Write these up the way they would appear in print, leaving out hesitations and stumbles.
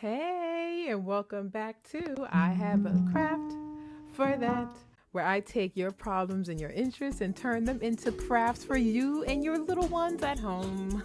Hey, and welcome back to I Have a Craft for That, where I take your problems and your interests and turn them into crafts for you and your little ones at home.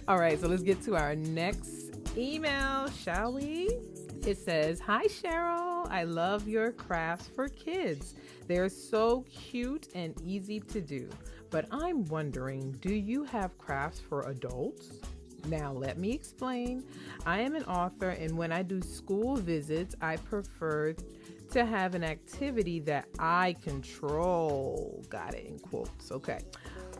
All right, so let's get to our next email, shall we? It says, "Hi Cheryl, I love your crafts for kids. They're so cute and easy to do. But I'm wondering, do you have crafts for adults?" Now, let me explain. I am an author, and when I do school visits, I prefer to have an activity that I control. Got it in quotes. Okay.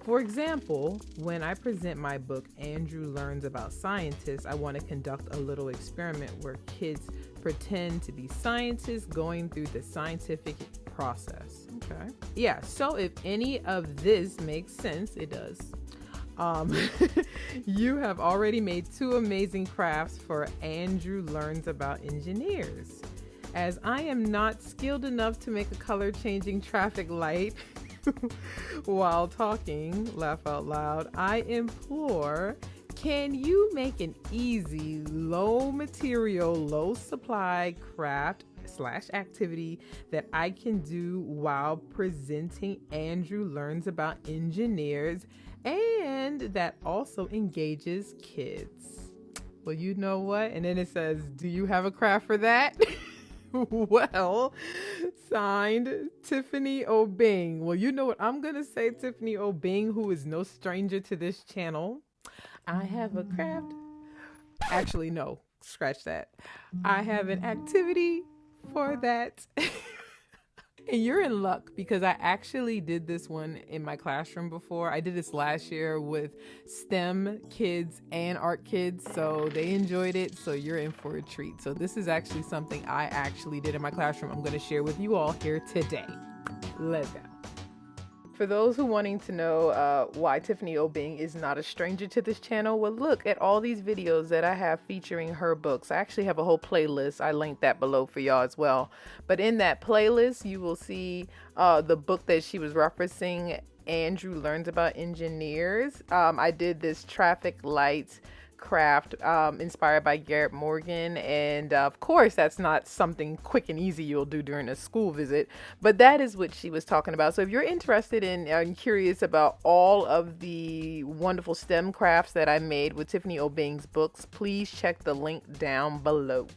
For example, when I present my book, Andrew Learns About Scientists, I want to conduct a little experiment where kids pretend to be scientists going through the scientific process. Okay. Yeah, so if any of this makes sense, it does. Um, you have already made two amazing crafts for Andrew Learns About Engineers. As I am not skilled enough to make a color changing traffic light while talking, laugh out loud, I implore, can you make an easy, low material, low supply craft / activity that I can do while presenting Andrew Learns About Engineers and that also engages kids? Well, you know what? And then it says, do you have a craft for that? Well, signed, Tiffany O'Bing. Well, you know what I'm going to say, Tiffany O'Bing, who is no stranger to this channel. I have a craft. Actually, no, scratch that. I have an activity for that. And you're in luck because I actually did this one in my classroom before. I did this last year with STEM kids and art kids, so they enjoyed it, so you're in for a treat. So this is actually something I actually did in my classroom. I'm going to share with you all here today. Let's go. For those who wanting to know why Tiffany O'Bing is not a stranger to this channel, well, look at all these videos that I have featuring her books. I actually have a whole playlist. I linked that below for y'all as well. But in that playlist, you will see the book that she was referencing, Andrew Learns About Engineers. I did this traffic lights craft inspired by Garrett Morgan, and of course that's not something quick and easy you'll do during a school visit, but that is what she was talking about. So if you're interested in and curious about all of the wonderful STEM crafts that I made with Tiffany O'Bing's books, please check the link down below.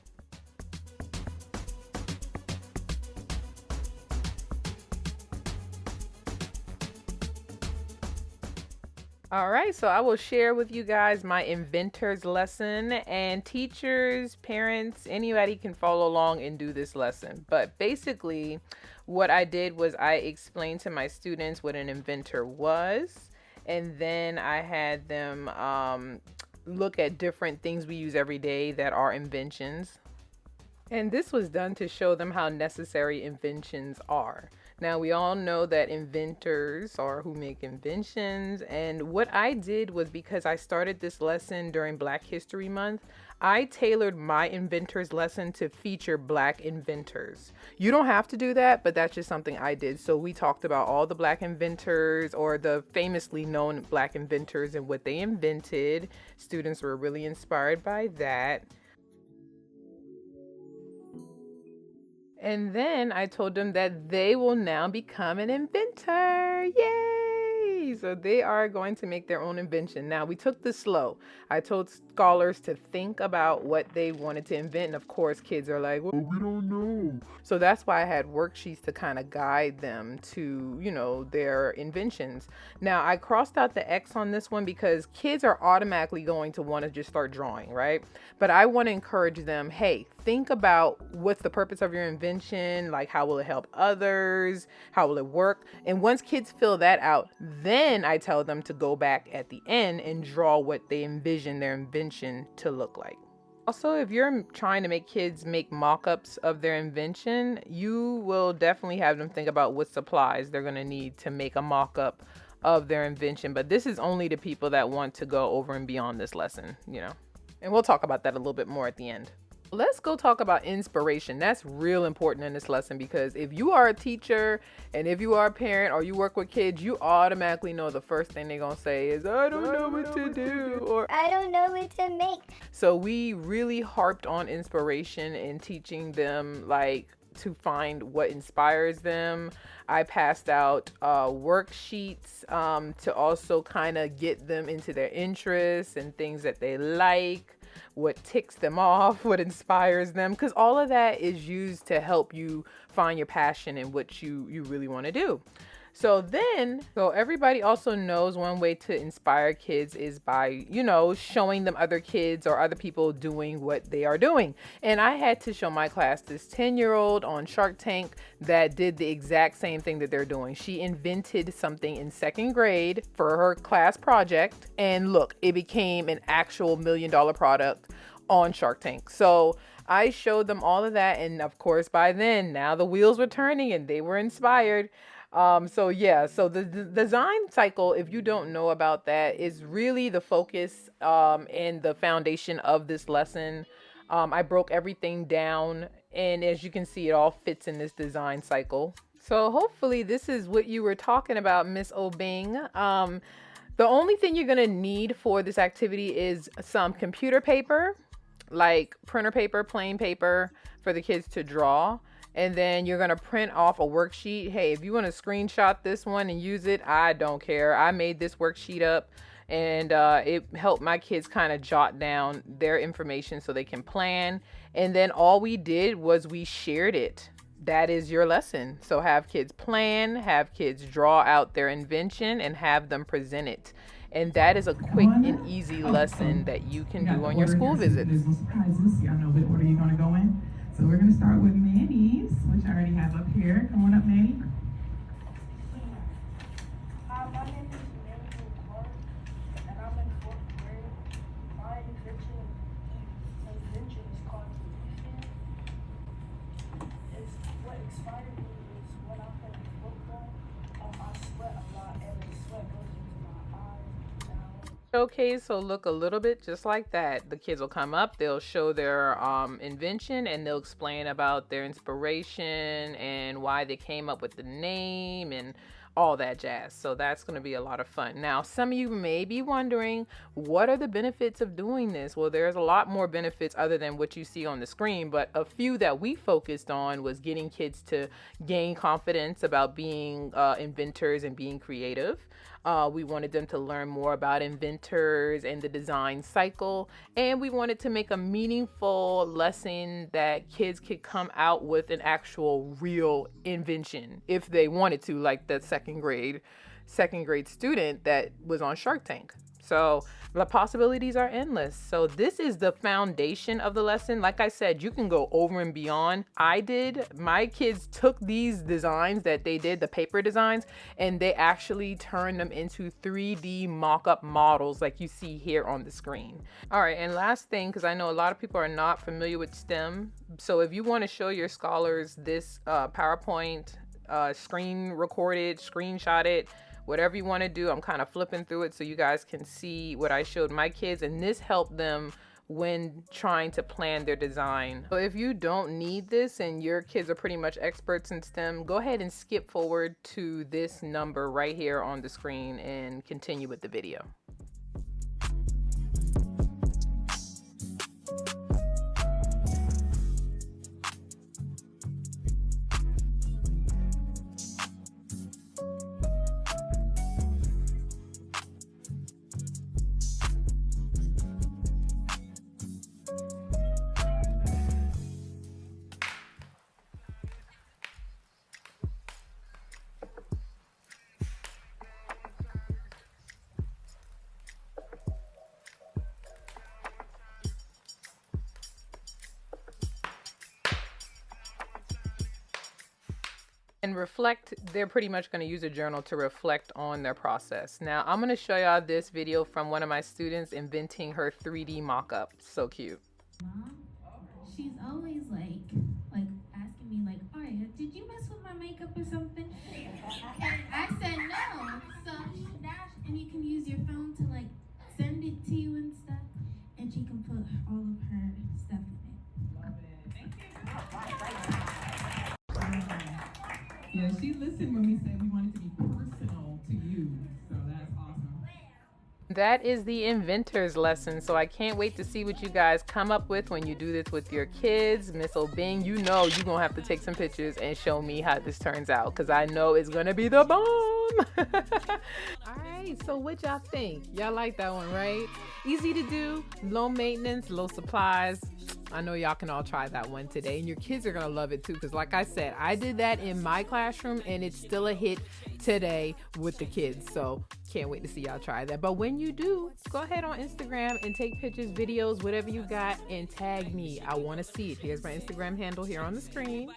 All right, so I will share with you guys my Inventors lesson, and teachers, parents, anybody can follow along and do this lesson. But basically, what I did was I explained to my students what an inventor was, and then I had them look at different things we use every day that are inventions. And this was done to show them how necessary inventions are. Now, we all know that inventors are who make inventions. And what I did was, because I started this lesson during Black History Month, I tailored my inventors lesson to feature Black inventors. You don't have to do that, but that's just something I did. So we talked about all the Black inventors, or the famously known Black inventors, and what they invented. Students were really inspired by that. And then I told them that they will now become an inventor. Yay! So they are going to make their own invention. Now, we took this slow. I told scholars to think about what they wanted to invent. And of course, kids are like, well, we don't know. So that's why I had worksheets to kind of guide them to, their inventions. Now, I crossed out the X on this one because kids are automatically going to want to just start drawing, right? But I want to encourage them, hey, think about what's the purpose of your invention, like how will it help others, how will it work? And once kids fill that out, then I tell them to go back at the end and draw what they envision their invention to look like. Also, if you're trying to make kids make mock-ups of their invention, you will definitely have them think about what supplies they're going to need to make a mock-up of their invention. But this is only to people that want to go over and beyond this lesson, And we'll talk about that a little bit more at the end. Let's go talk about inspiration. That's real important in this lesson because if you are a teacher and if you are a parent or you work with kids, you automatically know the first thing they're going to say is, I don't know what to do, or I don't know what to make. so we really harped on inspiration and teaching them like to find what inspires them. I passed out worksheets to also kind of get them into their interests and things that they like, what ticks them off, what inspires them, because all of that is used to help you find your passion and what you really want to do. So everybody also knows one way to inspire kids is by, showing them other kids or other people doing what they are doing. And I had to show my class this 10-year-old on Shark Tank that did the exact same thing that they're doing. She invented something in second grade for her class project. And look, it became an actual $1 million product on Shark Tank. So I showed them all of that. And of course, by then, now the wheels were turning and they were inspired. So the design cycle, if you don't know about that, is really the focus and the foundation of this lesson. I broke everything down, and as you can see, it all fits in this design cycle. So hopefully this is what you were talking about, Miss Obing. The only thing you're gonna need for this activity is some computer paper, like printer paper, plain paper for the kids to draw. And then you're going to print off a worksheet. Hey, if you want to screenshot this one and use it, I don't care. I made this worksheet up and it helped my kids kind of jot down their information so they can plan. And then all we did was we shared it. That is your lesson. So have kids plan, have kids draw out their invention, and have them present it. And that is a quick and easy lesson that you can do on your school visits. There's no surprises. Y'all know what order you're going to go in. So we're going to start with Manny's, which I already have up here. Come on up, Manny. My name is Emmanuel Clark, and I'm in fourth grade. My invention is called the It's what inspired me is when I play football. I sweat a lot, and the sweat goes into my eyes. Showcase will look a little bit just like that. The kids will come up, they'll show their invention, and they'll explain about their inspiration and why they came up with the name and all that jazz. So that's going to be a lot of fun. Now, some of you may be wondering, what are the benefits of doing this? Well, there's a lot more benefits other than what you see on the screen, but a few that we focused on was getting kids to gain confidence about being inventors and being creative. We wanted them to learn more about inventors and the design cycle. And we wanted to make a meaningful lesson that kids could come out with an actual real invention if they wanted to, like the second grade student that was on Shark Tank. So the possibilities are endless. So this is the foundation of the lesson. Like I said, you can go over and beyond. My kids took these designs that they did, the paper designs, and they actually turned them into 3D mock-up models like you see here on the screen. All right, and last thing, because I know a lot of people are not familiar with STEM. So if you want to show your scholars this PowerPoint, screen recorded, screenshot it, whatever you want to do. I'm kind of flipping through it so you guys can see what I showed my kids, and this helped them when trying to plan their design. So if you don't need this and your kids are pretty much experts in STEM, go ahead and skip forward to this number right here on the screen and continue with the video. And reflect, they're pretty much going to use a journal to reflect on their process. Now, I'm going to show y'all this video from one of my students inventing her 3D mock-up. So cute. Mom, she's always like asking me like, Aria, did you mess with my makeup or something? And I said no. So now, and you can use your phone to send it to you and stuff, and she can put all of her stuff in it. Yeah, she listened when we said we wanted to be personal to you. So that's awesome. That is the Inventors lesson, so I can't wait to see what you guys come up with when you do this with your kids. Miss O'Bing, you know you're going to have to take some pictures and show me how this turns out, because I know it's going to be the bomb. All right, so what y'all think? Y'all like that one, right? Easy to do, low maintenance, low supplies. I know y'all can all try that one today, and your kids are gonna love it too, because like I said, I did that in my classroom and it's still a hit today with the kids. So can't wait to see y'all try that. But when you do, go ahead on Instagram and take pictures, videos, whatever you got, and tag me. I want to see it. Here's my Instagram handle here on the screen.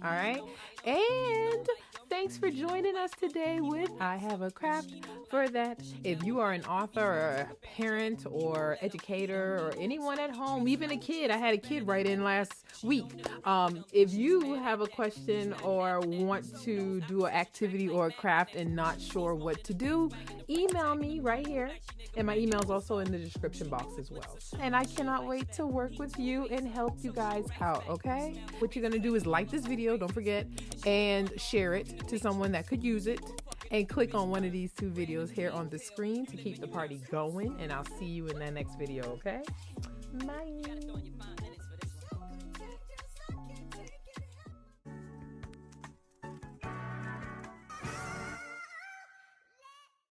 All right, and thanks for joining us today with I Have a Craft for That. If you are an author or a parent or educator or anyone at home, even a kid, I had a kid write in last week. If you have a question or want to do an activity or a craft and not sure what to do, email me right here. And my email is also in the description box as well. And I cannot wait to work with you and help you guys out, okay? What you're going to do is like this video, don't forget, and share it to someone that could use it. And click on one of these 2 videos here on the screen to keep the party going. And I'll see you in the next video, okay? Bye.